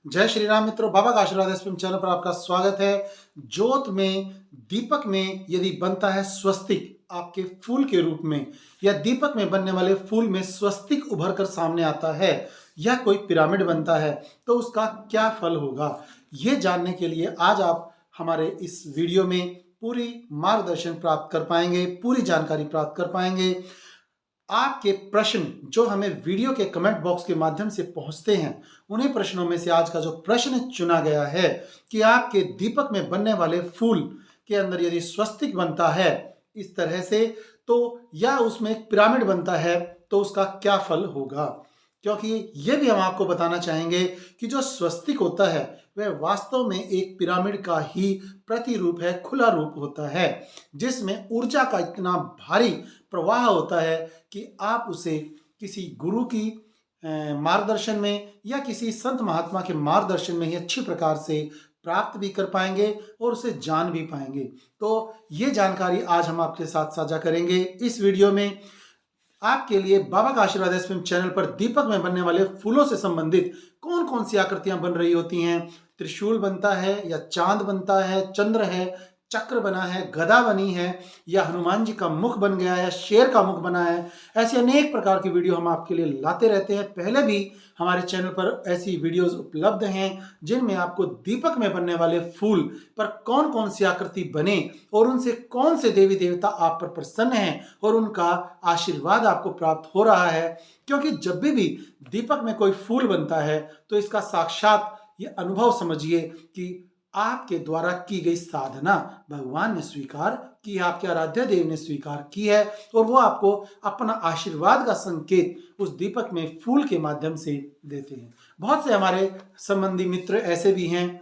जय श्री राम मित्रों, बाबा का आशीर्वाद एसपीएम चैनल पर आपका स्वागत है। ज्योत में, दीपक में यदि बनता है स्वस्तिक आपके फूल के रूप में, या दीपक में बनने वाले फूल में स्वस्तिक उभर कर सामने आता है, या कोई पिरामिड बनता है, तो उसका क्या फल होगा, ये जानने के लिए आज आप हमारे इस वीडियो में पूरी मार्गदर्शन प्राप्त कर पाएंगे, पूरी जानकारी प्राप्त कर पाएंगे। आपके प्रश्न जो हमें वीडियो के कमेंट बॉक्स के माध्यम से पहुंचते हैं, उन्हीं प्रश्नों में से आज का जो प्रश्न चुना गया है कि आपके दीपक में बनने वाले फूल के अंदर यदि स्वस्तिक बनता है इस तरह से, तो या उसमें एक पिरामिड बनता है, तो उसका क्या फल होगा। क्योंकि ये भी हम आपको बताना चाहेंगे कि जो स्वस्तिक होता है वह वास्तव में एक पिरामिड का ही प्रतिरूप है, खुला रूप होता है, जिसमें ऊर्जा का इतना भारी प्रवाह होता है कि आप उसे किसी गुरु की मार्गदर्शन में या किसी संत महात्मा के मार्गदर्शन में ही अच्छी प्रकार से प्राप्त भी कर पाएंगे और उसे जान भी पाएंगे। तो ये जानकारी आज हम आपके साथ साझा करेंगे इस वीडियो में। आपके लिए बाबा का आशीर्वाद एसपीएम चैनल पर दीपक में बनने वाले फूलों से संबंधित कौन कौन सी आकृतियां बन रही होती हैं, त्रिशूल बनता है या चांद बनता है, चंद्र है, चक्र बना है, गदा बनी है, या हनुमान जी का मुख बन गया है, या शेर का मुख बना है, ऐसी अनेक प्रकार की वीडियो हम आपके लिए लाते रहते हैं। पहले भी हमारे चैनल पर ऐसी वीडियोस उपलब्ध हैं जिनमें आपको दीपक में बनने वाले फूल पर कौन कौन सी आकृति बने और उनसे कौन से देवी देवता आप पर प्रसन्न हैं और उनका आशीर्वाद आपको प्राप्त हो रहा है। क्योंकि जब भी दीपक में कोई फूल बनता है तो इसका साक्षात ये अनुभव समझिए कि आपके द्वारा की गई साधना भगवान ने स्वीकार की है, आपके आराध्य देव ने स्वीकार की है, और वो आपको अपना आशीर्वाद का संकेत उस दीपक में फूल के माध्यम से देते हैं। बहुत से हमारे संबंधी मित्र ऐसे भी हैं,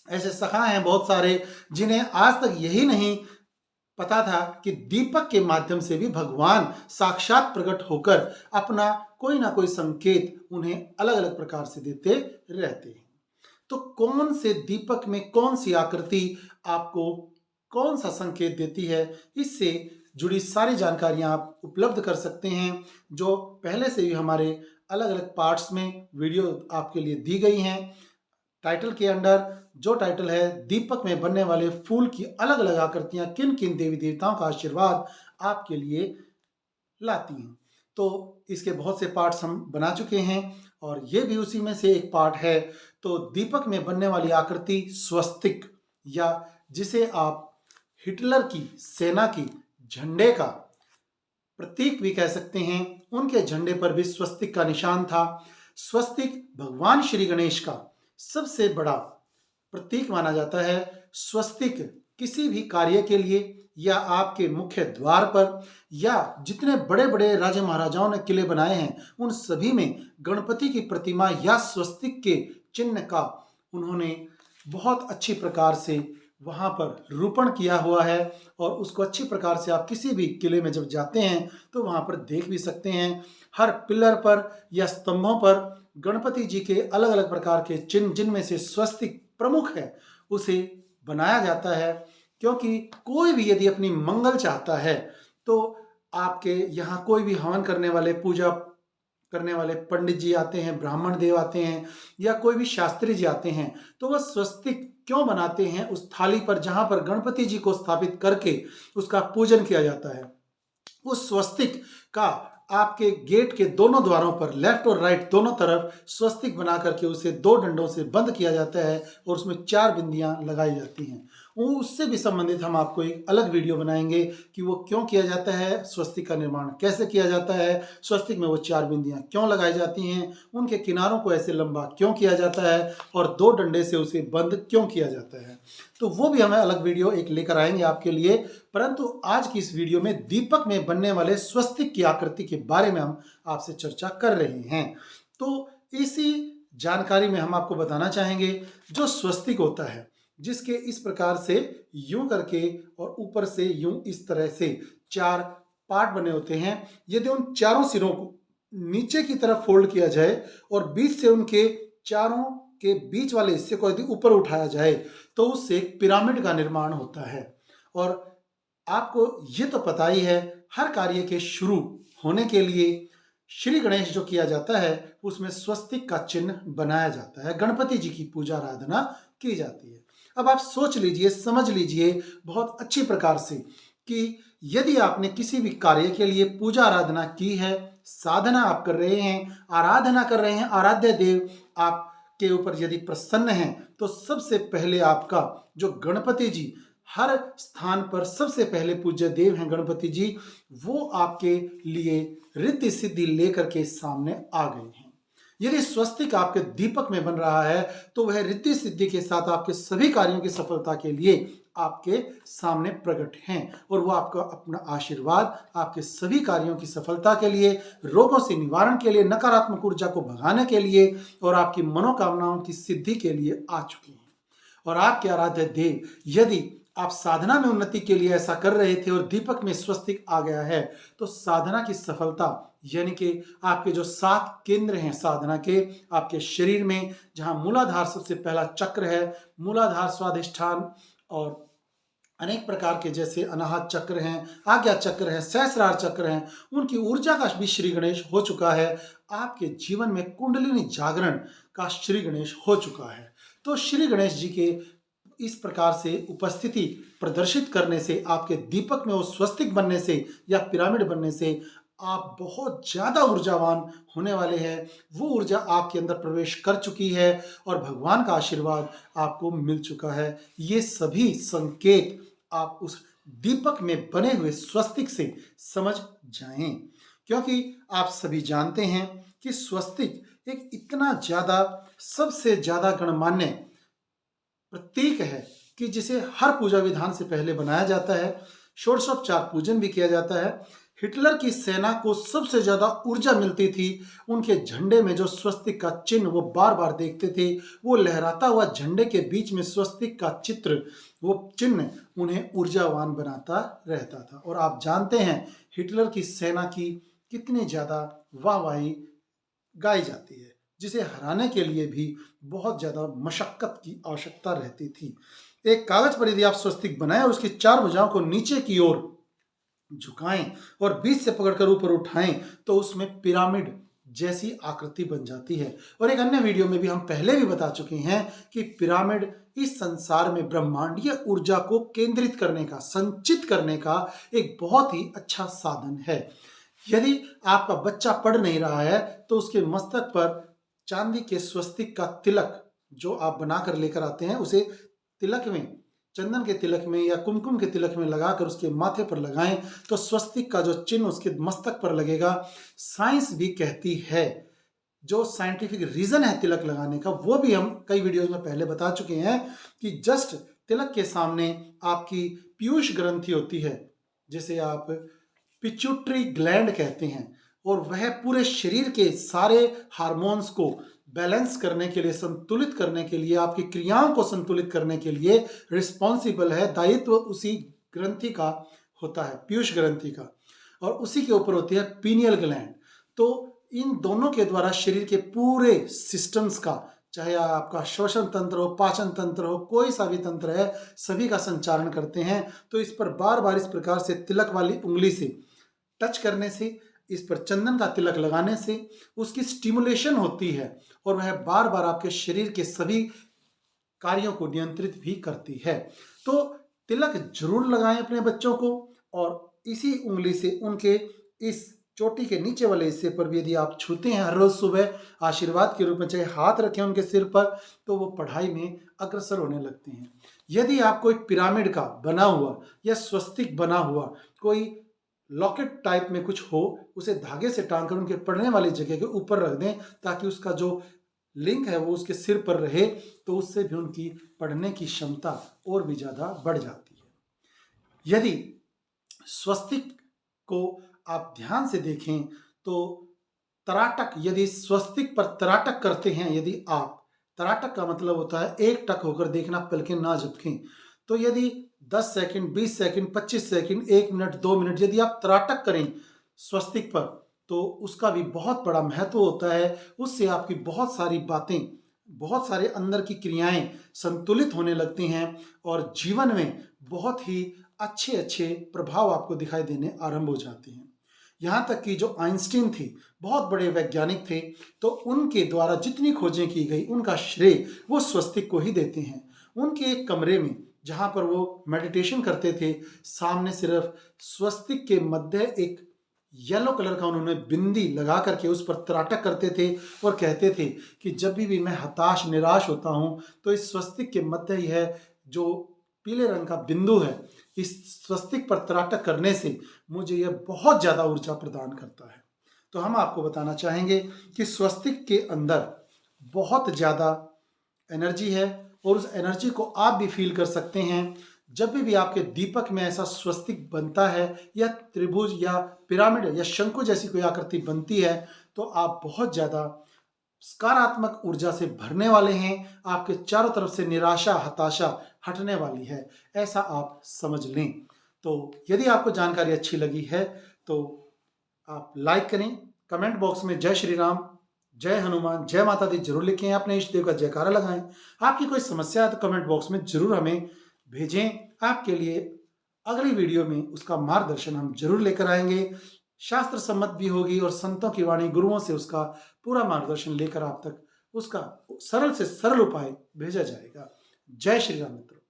ऐसे सखा हैं बहुत सारे, जिन्हें आज तक यही नहीं पता था कि दीपक के माध्यम से भी भगवान साक्षात प्रकट होकर अपना कोई ना कोई संकेत उन्हें अलग अलग प्रकार से देते रहते हैं। तो कौन से दीपक में कौन सी आकृति आपको कौन सा संकेत देती है, इससे जुड़ी सारी जानकारियां आप उपलब्ध कर सकते हैं, जो पहले से ही हमारे अलग अलग पार्ट्स में वीडियो आपके लिए दी गई हैं। टाइटल के अंडर जो टाइटल है दीपक में बनने वाले फूल की अलग अलग आकृतियां किन किन देवी देवताओं का आशीर्वाद आपके लिए लाती हैं, तो इसके बहुत से पार्ट्स हम बना चुके हैं और ये भी उसी में से एक पार्ट है। तो दीपक में बनने वाली आकृति स्वस्तिक, या जिसे आप हिटलर की सेना की झंडे का प्रतीक भी कह सकते हैं, उनके झंडे पर भी स्वस्तिक का निशान था। स्वस्तिक भगवान श्री गणेश का सबसे बड़ा प्रतीक माना जाता है। स्वस्तिक किसी भी कार्य के लिए या आपके मुख्य द्वार पर, या जितने बड़े बड़े राजा महाराजाओं ने किले बनाए हैं उन सभी में गणपति की प्रतिमा या स्वस्तिक के चिन्ह का उन्होंने बहुत अच्छी प्रकार से वहां पर रूपण किया हुआ है, और उसको अच्छी प्रकार से आप किसी भी किले में जब जाते हैं तो वहां पर देख भी सकते हैं। हर पिलर पर या स्तंभों पर गणपति जी के अलग अलग प्रकार के चिन्ह, जिनमें से स्वस्तिक प्रमुख है, उसे बनाया जाता है। क्योंकि कोई भी यदि अपनी मंगल चाहता है तो आपके यहाँ कोई भी हवन करने वाले, पूजा करने वाले पंडित जी आते हैं, ब्राह्मण देव आते हैं, या कोई भी शास्त्री जी आते हैं, तो वह स्वस्तिक क्यों बनाते हैं उस थाली पर जहां पर गणपति जी को स्थापित करके उसका पूजन किया जाता है। उस स्वस्तिक का आपके गेट के दोनों द्वारों पर, लेफ्ट और राइट दोनों तरफ स्वस्तिक बना करके उसे दो डंडों से बंद किया जाता है और उसमें 4 बिंदियां लगाई जाती हैं। उससे भी संबंधित हम आपको एक अलग वीडियो बनाएंगे कि वो क्यों किया जाता है, स्वस्तिक का निर्माण कैसे किया जाता है, स्वस्तिक में वो 4 बिंदियां क्यों लगाई जाती हैं, उनके किनारों को ऐसे लंबा क्यों किया जाता है और 2 डंडे से उसे बंद क्यों किया जाता है। तो वो भी हमें अलग वीडियो एक लेकर आएंगे आपके लिए। परंतु आज की इस वीडियो में दीपक में बनने वाले स्वस्तिक की आकृति के बारे में हम आपसे चर्चा कर रहे हैं। तो इसी जानकारी में हम आपको बताना चाहेंगे, जो स्वस्तिक होता है जिसके इस प्रकार से यूं करके और ऊपर से यूं इस तरह से 4 पार्ट बने होते हैं, यदि उन चारों सिरों को नीचे की तरफ फोल्ड किया जाए और बीच से उनके चारों के बीच वाले हिस्से को यदि ऊपर उठाया जाए तो उससे एक पिरामिड का निर्माण होता है। और आपको ये तो पता ही है, हर कार्य के शुरू होने के लिए श्री गणेश जो किया जाता है उसमें स्वस्तिक का चिन्ह बनाया जाता है, गणपति जी की पूजा आराधना की जाती है। अब आप सोच लीजिए, समझ लीजिए बहुत अच्छी प्रकार से कि यदि आपने किसी भी कार्य के लिए पूजा आराधना की है, साधना आप कर रहे हैं, आराधना कर रहे हैं, आराध्य देव आपके ऊपर यदि प्रसन्न हैं, तो सबसे पहले आपका जो गणपति जी हर स्थान पर सबसे पहले पूज्य देव हैं गणपति जी, वो आपके लिए रिद्धि सिद्धि लेकर के सामने आ गए हैं। यदि स्वस्तिक आपके दीपक में बन रहा है तो वह रिद्धि सिद्धि के साथ आपके सभी कार्यों की सफलता के लिए आपके सामने प्रकट हैं और वो आपका अपना आशीर्वाद आपके सभी कार्यों की सफलता के लिए, रोगों से निवारण के लिए, नकारात्मक ऊर्जा को भगाने के लिए और आपकी मनोकामनाओं की सिद्धि के लिए आ चुकी हैं। और आपके आराध्य देव, यदि आप साधना में उन्नति के लिए ऐसा कर रहे थे और दीपक में स्वस्तिक आ गया है, तो साधना की सफलता यानी कि आपके जो 7 केंद्र हैं साधना के आपके शरीर में, जहां मूलाधार सबसे पहला चक्र है, मूलाधार स्वाधिष्ठान और अनेक प्रकार के जैसे अनाहत चक्र हैं, आज्ञा चक्र है, सहस्रार चक्र हैं, उनकी ऊर्जा का भी श्री गणेश हो चुका है। आपके जीवन में कुंडलिनी जागरण का श्री गणेश हो चुका है। तो श्री गणेश जी के इस प्रकार से उपस्थिति प्रदर्शित करने से, आपके दीपक में वो स्वस्तिक बनने से या पिरामिड बनने से आप बहुत ज्यादा ऊर्जावान होने वाले हैं। वो ऊर्जा आपके अंदर प्रवेश कर चुकी है और भगवान का आशीर्वाद आपको मिल चुका है। ये सभी संकेत आप उस दीपक में बने हुए स्वस्तिक से समझ जाएं, क्योंकि आप सभी जानते हैं कि स्वस्तिक एक इतना ज्यादा, सबसे ज्यादा गणमान्य प्रतीक है कि जिसे हर पूजा विधान से पहले बनाया जाता है, षोडशोपचार पूजन भी किया जाता है। हिटलर की सेना को सबसे ज्यादा ऊर्जा मिलती थी उनके झंडे में जो स्वस्तिक का चिन्ह वो बार बार देखते थे, वो लहराता हुआ झंडे के बीच में स्वस्तिक का चित्र, वो चिन्ह उन्हें ऊर्जावान बनाता रहता था। और आप जानते हैं हिटलर की सेना की कितनी ज्यादा वाहवाही गाई जाती है, जिसे हराने के लिए भी बहुत ज्यादा मशक्कत की आवश्यकता रहती थी। एक कागज पर यदि आप स्वस्तिक बनाएं और उसकी 4 भुजाओं को नीचे की ओर झुकाएं और बीच से पकड़कर ऊपर उठाएं तो उसमें पिरामिड जैसी आकृति बन जाती है। और एक अन्य वीडियो में भी हम पहले भी बता चुके हैं कि पिरामिड इस संसार में ब्रह्मांडीय ऊर्जा को केंद्रित करने का, संचित करने का एक बहुत ही अच्छा साधन है। यदि आपका बच्चा पढ़ नहीं रहा है तो उसके मस्तक पर चांदी के स्वस्तिक का तिलक जो आप बनाकर लेकर आते हैं, उसे तिलक में, चंदन के तिलक में या कुमकुम के तिलक में लगाकर उसके माथे पर लगाएं तो स्वस्तिक का जो चिन्ह उसके मस्तक पर लगेगा। साइंस भी कहती है, जो साइंटिफिक रीजन है तिलक लगाने का वो भी हम कई वीडियोस में पहले बता चुके हैं कि जस्ट तिलक के सामने आपकी पीयूष ग्रंथि होती है, जिसे आप पिट्यूटरी ग्लैंड कहते हैं, और वह पूरे शरीर के सारे हार्मोन्स को बैलेंस करने के लिए, संतुलित करने के लिए, आपकी क्रियाओं को संतुलित करने के लिए रिस्पॉन्सिबल है। दायित्व उसी ग्रंथि का होता है, पीयूष ग्रंथि का, और उसी के ऊपर होती है पीनियल ग्लैंड। तो इन दोनों के द्वारा शरीर के पूरे सिस्टम्स का, चाहे आपका श्वसन तंत्र हो, पाचन तंत्र हो, कोई सा भी तंत्र है, सभी का संचालन करते हैं। तो इस पर बार बार इस प्रकार से तिलक वाली उंगली से टच करने से, इस पर चंदन का तिलक लगाने से उसकी स्टिमुलेशन होती है और वह बार बार आपके शरीर के सभी कार्यों को नियंत्रित भी करती है। तो तिलक जरूर लगाएं अपने बच्चों को, और इसी उंगली से उनके इस चोटी के नीचे वाले हिस्से पर भी यदि आप छूते हैं हर रोज सुबह आशीर्वाद के रूप में, चाहे हाथ रखें उनके सिर पर, तो वो पढ़ाई में अग्रसर होने लगते हैं। यदि आपको एक पिरामिड का बना हुआ या स्वस्तिक बना हुआ कोई लॉकेट टाइप में कुछ हो, उसे धागे से टांग कर उनके पढ़ने वाली जगह के ऊपर रख दें ताकि उसका जो लिंक है वो उसके सिर पर रहे, तो उससे भी उनकी पढ़ने की क्षमता और भी ज्यादा बढ़ जाती है। यदि स्वस्तिक को आप ध्यान से देखें तो तराटक, यदि स्वस्तिक पर तराटक करते हैं, यदि आप, तराटक का मतलब होता है एक टक होकर देखना, पलकें ना झपकें। तो यदि 10 second, 20 second, 25 second, 1 minute, 2 minute यदि आप तराटक करें स्वस्तिक पर, तो उसका भी बहुत बड़ा महत्व होता है। उससे आपकी बहुत सारी बातें, बहुत सारे अंदर की क्रियाएं संतुलित होने लगती हैं और जीवन में बहुत ही अच्छे अच्छे प्रभाव आपको दिखाई देने आरंभ हो जाते हैं। यहाँ तक कि जो आइंस्टीन थे, बहुत बड़े वैज्ञानिक थे, तो उनके द्वारा जितनी खोजें की गई उनका श्रेय वो स्वस्तिक को ही देते हैं। उनके एक कमरे में जहाँ पर वो मेडिटेशन करते थे, सामने सिर्फ स्वस्तिक के मध्य एक येलो कलर का उन्होंने बिंदी लगा करके उस पर त्राटक करते थे और कहते थे कि जब भी मैं हताश निराश होता हूँ तो इस स्वस्तिक के मध्य यह जो पीले रंग का बिंदु है, इस स्वस्तिक पर त्राटक करने से मुझे यह बहुत ज़्यादा ऊर्जा प्रदान करता है। तो हम आपको बताना चाहेंगे कि स्वस्तिक के अंदर बहुत ज़्यादा एनर्जी है और उस एनर्जी को आप भी फील कर सकते हैं। जब भी आपके दीपक में ऐसा स्वस्तिक बनता है या त्रिभुज या पिरामिड या शंकु जैसी कोई आकृति बनती है तो आप बहुत ज़्यादा सकारात्मक ऊर्जा से भरने वाले हैं। आपके चारों तरफ से निराशा हताशा हटने वाली है, ऐसा आप समझ लें। तो यदि आपको जानकारी अच्छी लगी है तो आप लाइक करें, कमेंट बॉक्स में जय श्री राम, जय हनुमान, जय माता दी जरूर लिखें, अपने इष्ट देव का जयकारा लगाएं। आपकी कोई समस्या है तो कमेंट बॉक्स में जरूर हमें भेजें। आपके लिए अगली वीडियो में उसका मार्गदर्शन हम जरूर लेकर आएंगे। शास्त्र सम्मत भी होगी और संतों की वाणी गुरुओं से उसका पूरा मार्गदर्शन लेकर आप तक उसका सरल से सरल उपाय भेजा जाएगा। जय श्री राम मित्रों।